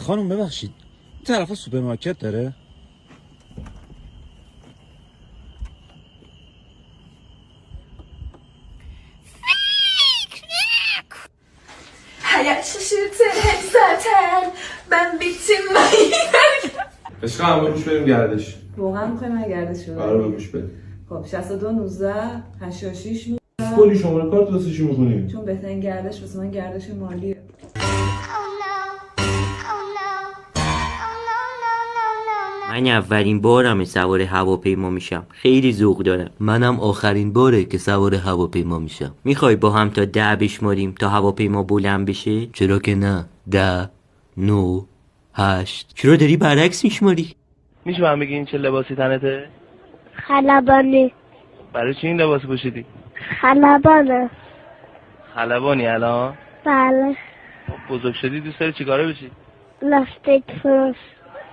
خانم ببخشید این طرف سوپرمارکت داره؟ Hayat şaşırtır hep zaten. Ben bittim ben. عشق هم گوش بریم گردش. واقعا میخوای من گردش رو آره گوش بریم. خب 62 19 86 کلی شماره کارت واسه چی می‌خونی؟ چون بهترین گردش واسه من گردش مالیه. من اولین بارم سوار هواپیما میشم. خیلی ذوق دارم. منم آخرین باره که سوار هواپیما میشم. میخوای با هم تا 10 بشماریم تا هواپیما بلند بشه؟ چرا که نه. 10 9 8. چرا داری برعکس میشماری؟ میشه من بگی این چه لباسی تنته؟ خلبانی. برای چی این لباس پوشیدی؟ خلبانه. خلبانی الان؟ بله. بزرگ شدی دوست داری چیکاره بشی؟ لاستیک فروش.